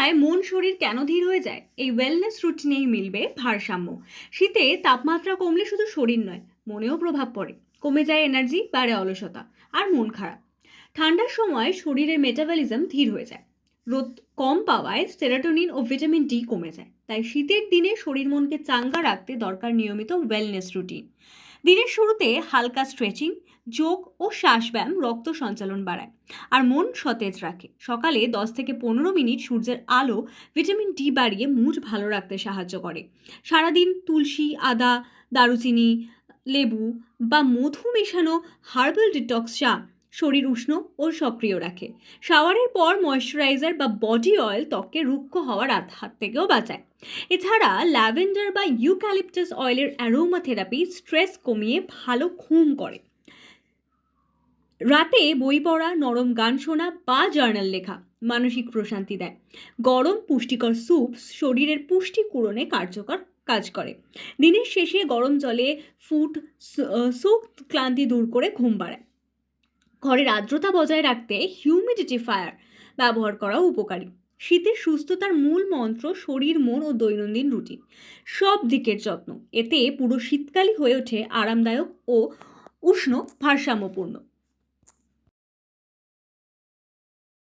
বর্ষায় মন শরীর কেন ধীর হয়ে যায়? এই ওয়েলনেস রুটিনেই মিলবে ভারসাম্য। শীতে তাপমাত্রা কমলে শুধু শরীর নয়, মনেও প্রভাব পড়ে। কমে যায় এনার্জি, বাড়ে অলসতা আর মন খারাপ। ঠান্ডার সময় শরীরের মেটাবলিজম ধীর হয়ে যায়। রোদ কম পাওয়ায় সেরাটোনিন ও ভিটামিন ডি কমে যায়। তাই শীতের দিনে শরীর মনকে চাঙ্গা রাখতে দরকার নিয়মিত ওয়েলনেস রুটিন। দিনের শুরুতে হালকা স্ট্রেচিং, যোগ ও শ্বাসব্যায়াম রক্ত সঞ্চালন বাড়ায় আর মন সতেজ রাখে। সকালে 10 থেকে 15 মিনিট সূর্যের আলো ভিটামিন ডি বাড়িয়ে মুড ভালো রাখতে সাহায্য করে। সারাদিন তুলসী, আদা, দারুচিনি, লেবু বা মধু মেশানো হার্বাল ডিটক্স চা শরীর উষ্ণ ও সক্রিয় রাখে। শাওয়ারের পর ময়শ্চারাইজার বা বডি অয়েল ত্বককে রুক্ষ হওয়ার হাত থেকেও বাঁচায়। এছাড়া ল্যাভেন্ডার বা ইউক্যালিপটাস অয়েলের অ্যারোমা থেরাপি স্ট্রেস কমিয়ে ভালো ঘুম করে। রাতে বই পড়া, নরম গান শোনা বা জার্নাল লেখা মানসিক প্রশান্তি দেয়। গরম পুষ্টিকর স্যুপ শরীরের পুষ্টি পূরণে কার্যকর কাজ করে। দিনের শেষে গরম জলে স্যুপ ক্লান্তি দূর করে ঘুম বাড়ায়। ঘরের আর্দ্রতা বজায় রাখতে হিউমিডিফায়ার ব্যবহার করাও উপকারী। শীতের সুস্থতার মূল মন্ত্র শরীর, মন ও দৈনন্দিন রুটিন, সব দিকের যত্ন। এতে পুরো শীতকালই হয়ে ওঠে আরামদায়ক ও উষ্ণ ভারসাম্যপূর্ণ।